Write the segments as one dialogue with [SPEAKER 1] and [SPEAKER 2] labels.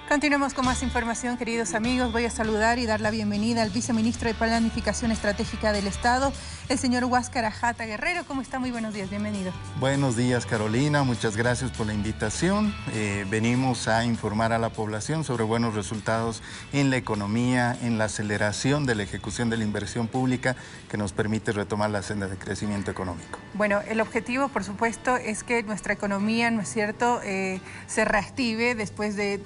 [SPEAKER 1] Continuamos con más información, queridos amigos. Voy a saludar y dar la bienvenida al viceministro de Planificación Estratégica del Estado, el señor Huáscar Ajata Guerrero. ¿Cómo está? Muy buenos días, bienvenido.
[SPEAKER 2] Buenos días, Carolina. Muchas gracias por la invitación. Venimos a informar a la población sobre buenos resultados en la economía, en la aceleración de la ejecución de la inversión pública que nos permite retomar la senda de crecimiento económico.
[SPEAKER 1] Bueno, el objetivo, por supuesto, es que nuestra economía, ¿no es cierto?, se reactive después de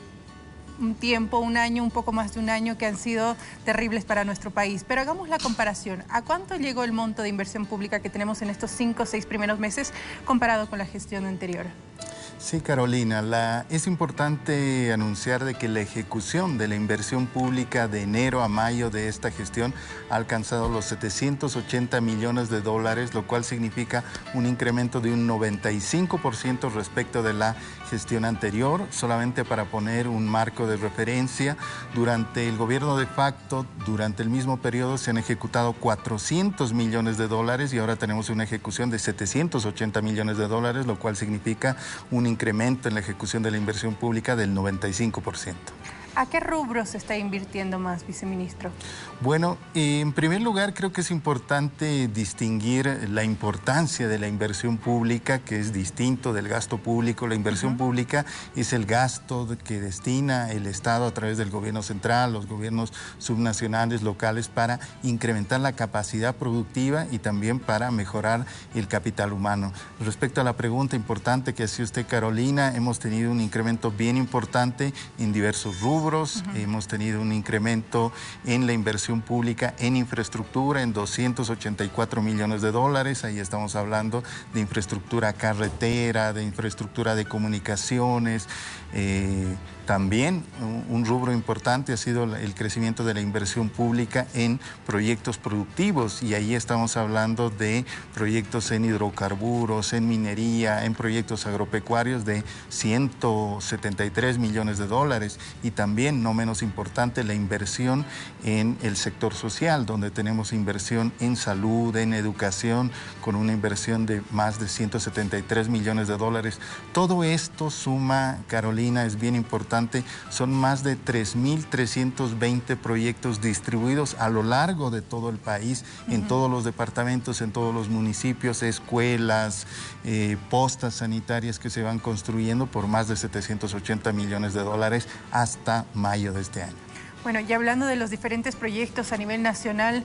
[SPEAKER 1] un tiempo, un año, un poco más de un año que han sido terribles para nuestro país. Pero hagamos la comparación. ¿A cuánto llegó el monto de inversión pública que tenemos en estos 5 o 6 primeros meses comparado con la gestión anterior?
[SPEAKER 2] Sí, Carolina, es importante anunciar de que la ejecución de la inversión pública de enero a mayo de esta gestión ha alcanzado los 780 millones de dólares, lo cual significa un incremento de un 95% respecto de la gestión anterior. Solamente para poner un marco de referencia, durante el gobierno de facto, durante el mismo periodo se han ejecutado 400 millones de dólares y ahora tenemos una ejecución de 780 millones de dólares, lo cual significa un incremento en la ejecución de la inversión pública del 95%.
[SPEAKER 1] ¿A qué rubro se está invirtiendo más, viceministro?
[SPEAKER 2] Bueno, en primer lugar creo que es importante distinguir la importancia de la inversión pública, que es distinto del gasto público. La inversión pública es el gasto que destina el Estado a través del gobierno central, los gobiernos subnacionales, locales, para incrementar la capacidad productiva y también para mejorar el capital humano. Respecto a la pregunta importante que hacía usted, Carolina, hemos tenido un incremento bien importante en diversos rubros. Hemos tenido un incremento en la inversión pública en infraestructura en 284 millones de dólares. Ahí estamos hablando de infraestructura carretera, de infraestructura de comunicaciones. También un rubro importante ha sido el crecimiento de la inversión pública en proyectos productivos, y ahí estamos hablando de proyectos en hidrocarburos, en minería, en proyectos agropecuarios de 173 millones de dólares, y también, no menos importante, la inversión en el sector social, donde tenemos inversión en salud, en educación, con una inversión de más de 173 millones de dólares. Todo esto suma, Carolina, es bien importante. Son más de 3.320 proyectos distribuidos a lo largo de todo el país, en todos los departamentos, en todos los municipios, escuelas, postas sanitarias que se van construyendo por más de 780 millones de dólares hasta mayo de este año.
[SPEAKER 1] Bueno, y hablando de los diferentes proyectos a nivel nacional,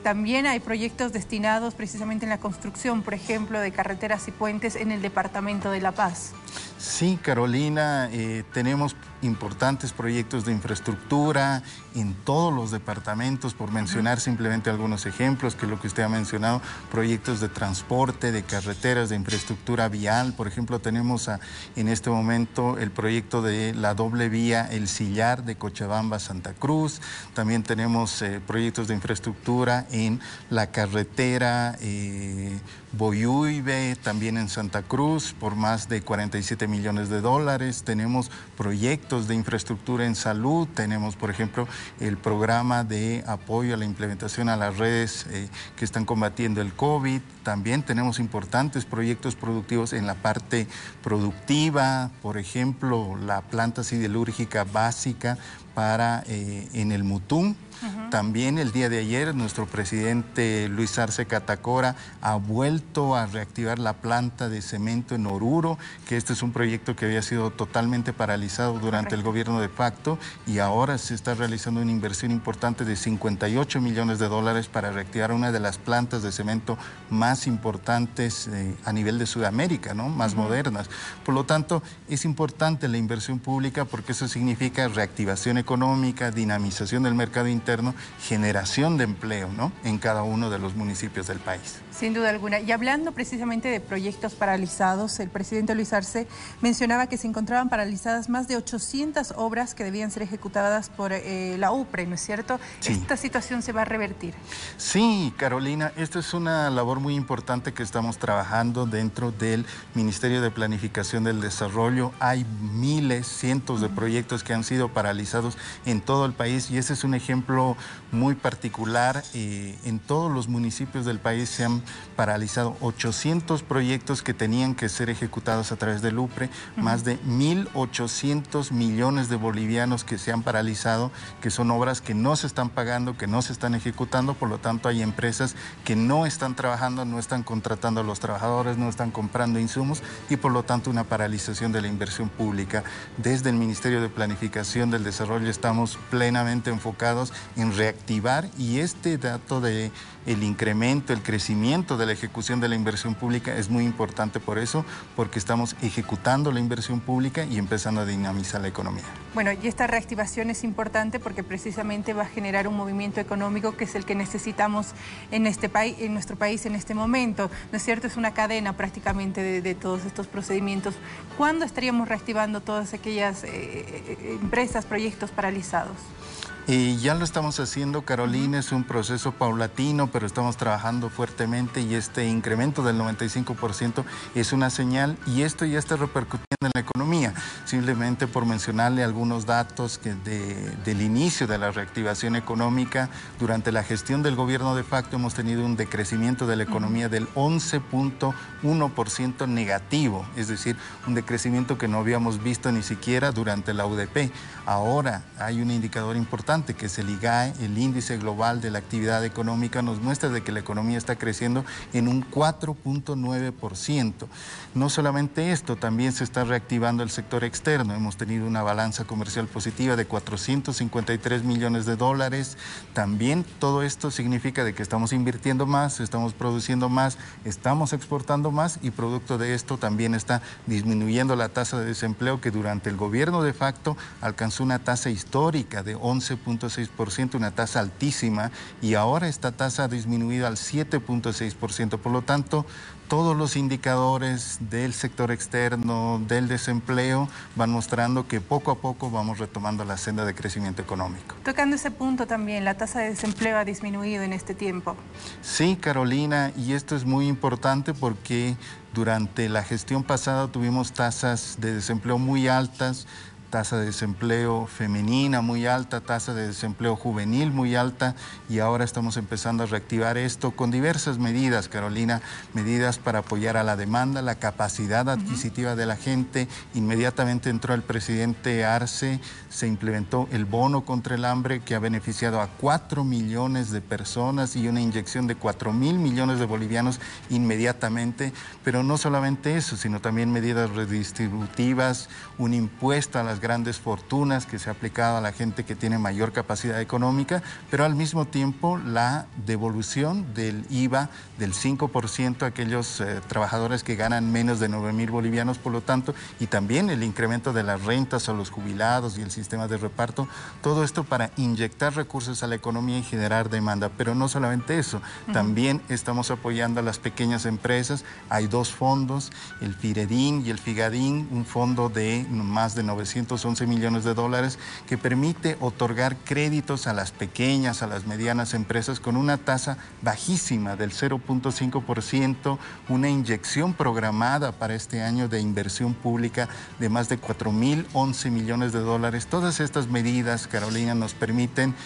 [SPEAKER 1] también hay proyectos destinados precisamente en la construcción, por ejemplo, de carreteras y puentes en el departamento de La Paz.
[SPEAKER 2] Sí, Carolina, tenemos importantes proyectos de infraestructura en todos los departamentos, por mencionar simplemente algunos ejemplos, que es lo que usted ha mencionado, proyectos de transporte, de carreteras, de infraestructura vial. Por ejemplo, tenemos en este momento el proyecto de la doble vía El Sillar de Cochabamba a Santa Cruz. También tenemos proyectos de infraestructura en la carretera Boyuibe, también en Santa Cruz, por más de 47 millones de dólares. Tenemos proyectos de infraestructura en salud. Tenemos, por ejemplo, el programa de apoyo a la implementación a las redes que están combatiendo el COVID. También tenemos importantes proyectos productivos en la parte productiva, por ejemplo, la planta siderúrgica básica en el Mutum. También el día de ayer nuestro presidente Luis Arce Catacora ha vuelto a reactivar la planta de cemento en Oruro, que este es un proyecto que había sido totalmente paralizado durante el gobierno de facto, y ahora se está realizando una inversión importante de 58 millones de dólares para reactivar una de las plantas de cemento más importantes a nivel de Sudamérica, ¿no? Más modernas. Por lo tanto, es importante la inversión pública porque eso significa reactivación económica, dinamización del mercado interno, generación de empleo, ¿no?, en cada uno de los municipios del país.
[SPEAKER 1] Sin duda alguna. Y hablando precisamente de proyectos paralizados, el presidente Luis Arce mencionaba que se encontraban paralizadas más de 800 obras que debían ser ejecutadas por la UPRE, ¿no es cierto? Sí. ¿Esta situación se va a revertir?
[SPEAKER 2] Sí, Carolina, esta es una labor muy importante que estamos trabajando dentro del Ministerio de Planificación del Desarrollo. Hay miles, cientos de proyectos que han sido paralizados en todo el país, y ese es un ejemplo muy particular. En todos los municipios del país se han paralizado 800 proyectos que tenían que ser ejecutados a través del UPRE, más de 1.800 millones de bolivianos que se han paralizado, que son obras que no se están pagando, que no se están ejecutando. Por lo tanto, hay empresas que no están trabajando, no están contratando a los trabajadores, no están comprando insumos y por lo tanto una paralización de la inversión pública. Desde el Ministerio de Planificación del Desarrollo estamos plenamente enfocados en reactivar, y este dato de el incremento, el crecimiento de la ejecución de la inversión pública es muy importante por eso, porque estamos ejecutando la inversión pública y empezando a dinamizar la economía.
[SPEAKER 1] Bueno, y esta reactivación es importante porque precisamente va a generar un movimiento económico que es el que necesitamos en este país, en nuestro país en este momento. ¿No es cierto? Es una cadena prácticamente de todos estos procedimientos. ¿Cuándo estaríamos reactivando todas aquellas empresas, proyectos paralizados?
[SPEAKER 2] Ya lo estamos haciendo, Carolina, es un proceso paulatino, pero estamos trabajando fuertemente y este incremento del 95% es una señal, y esto ya está repercutiendo en la economía. Simplemente por mencionarle algunos datos del inicio de la reactivación económica, durante la gestión del gobierno de facto hemos tenido un decrecimiento de la economía del 11.1% negativo, es decir, un decrecimiento que no habíamos visto ni siquiera durante la UDP. Ahora hay un indicador importante que es el IGAE, el índice global de la actividad económica, nos muestra de que la economía está creciendo en un 4.9%. No solamente esto, también se está reactivando el sector externo. Hemos tenido una balanza comercial positiva de 453 millones de dólares. También todo esto significa de que estamos invirtiendo más, estamos produciendo más, estamos exportando más, y producto de esto también está disminuyendo la tasa de desempleo, que durante el gobierno de facto alcanzó una tasa histórica de 11.6%, una tasa altísima, y ahora esta tasa ha disminuido al 7.6%. Por lo tanto, todos los indicadores del sector externo, del desempleo, van mostrando que poco a poco vamos retomando la senda de crecimiento económico.
[SPEAKER 1] Tocando ese punto también, ¿la tasa de desempleo ha disminuido en este tiempo?
[SPEAKER 2] Sí, Carolina, y esto es muy importante porque durante la gestión pasada tuvimos tasas de desempleo muy altas, tasa de desempleo femenina muy alta, tasa de desempleo juvenil muy alta, y ahora estamos empezando a reactivar esto con diversas medidas, Carolina, medidas para apoyar a la demanda, la capacidad adquisitiva de la gente. Inmediatamente entró el presidente Arce, se implementó el bono contra el hambre que ha beneficiado a 4 millones de personas y una inyección de 4.000 millones de bolivianos inmediatamente, pero no solamente eso, sino también medidas redistributivas, un impuesto a las grandes fortunas que se ha aplicado a la gente que tiene mayor capacidad económica, pero al mismo tiempo la devolución del IVA del 5% a aquellos trabajadores que ganan menos de 9.000 bolivianos, por lo tanto, y también el incremento de las rentas a los jubilados y el sistema de reparto, todo esto para inyectar recursos a la economía y generar demanda. Pero no solamente eso, también estamos apoyando a las pequeñas empresas. Hay dos fondos, el FIREDIN y el FIGADIN, un fondo de más de 911 millones de dólares que permite otorgar créditos a las pequeñas, a las medianas empresas con una tasa bajísima del 0.5%, una inyección programada para este año de inversión pública de más de 4.011 millones de dólares. Todas estas medidas, Carolina, nos permiten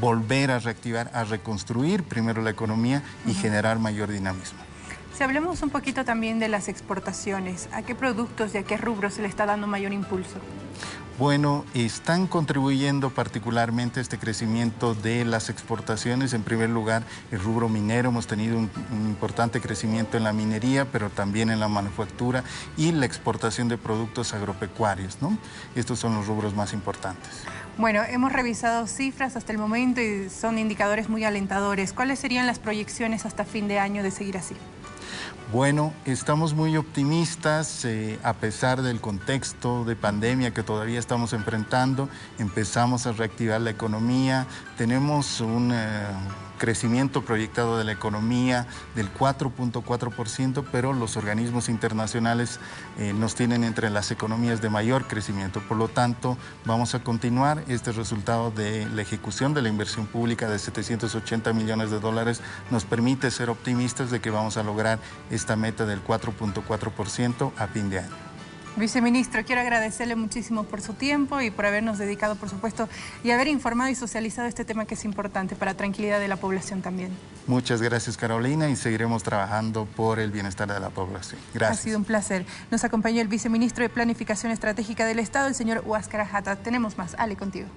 [SPEAKER 2] volver a reactivar, a reconstruir primero la economía y generar mayor dinamismo.
[SPEAKER 1] Si hablemos un poquito también de las exportaciones, ¿a qué productos y a qué rubros se le está dando mayor impulso?
[SPEAKER 2] Bueno, están contribuyendo particularmente a este crecimiento de las exportaciones. En primer lugar, el rubro minero. Hemos tenido un importante crecimiento en la minería, pero también en la manufactura y la exportación de productos agropecuarios, ¿no? Estos son los rubros más importantes.
[SPEAKER 1] Bueno, hemos revisado cifras hasta el momento y son indicadores muy alentadores. ¿Cuáles serían las proyecciones hasta fin de año de seguir así?
[SPEAKER 2] Bueno, estamos muy optimistas, a pesar del contexto de pandemia que todavía estamos enfrentando. Empezamos a reactivar la economía, tenemos un crecimiento proyectado de la economía del 4.4%, pero los organismos internacionales nos tienen entre las economías de mayor crecimiento. Por lo tanto, vamos a continuar. Este resultado de la ejecución de la inversión pública de 780 millones de dólares nos permite ser optimistas de que vamos a lograr esta meta del 4.4% a fin de año.
[SPEAKER 1] Viceministro, quiero agradecerle muchísimo por su tiempo y por habernos dedicado, por supuesto, y haber informado y socializado este tema que es importante para la tranquilidad de la población también.
[SPEAKER 2] Muchas gracias, Carolina, y seguiremos trabajando por el bienestar de la población. Gracias.
[SPEAKER 1] Ha sido un placer. Nos acompañó el Viceministro de Planificación Estratégica del Estado, el señor Huáscar Ajata. Tenemos más. Ale, contigo.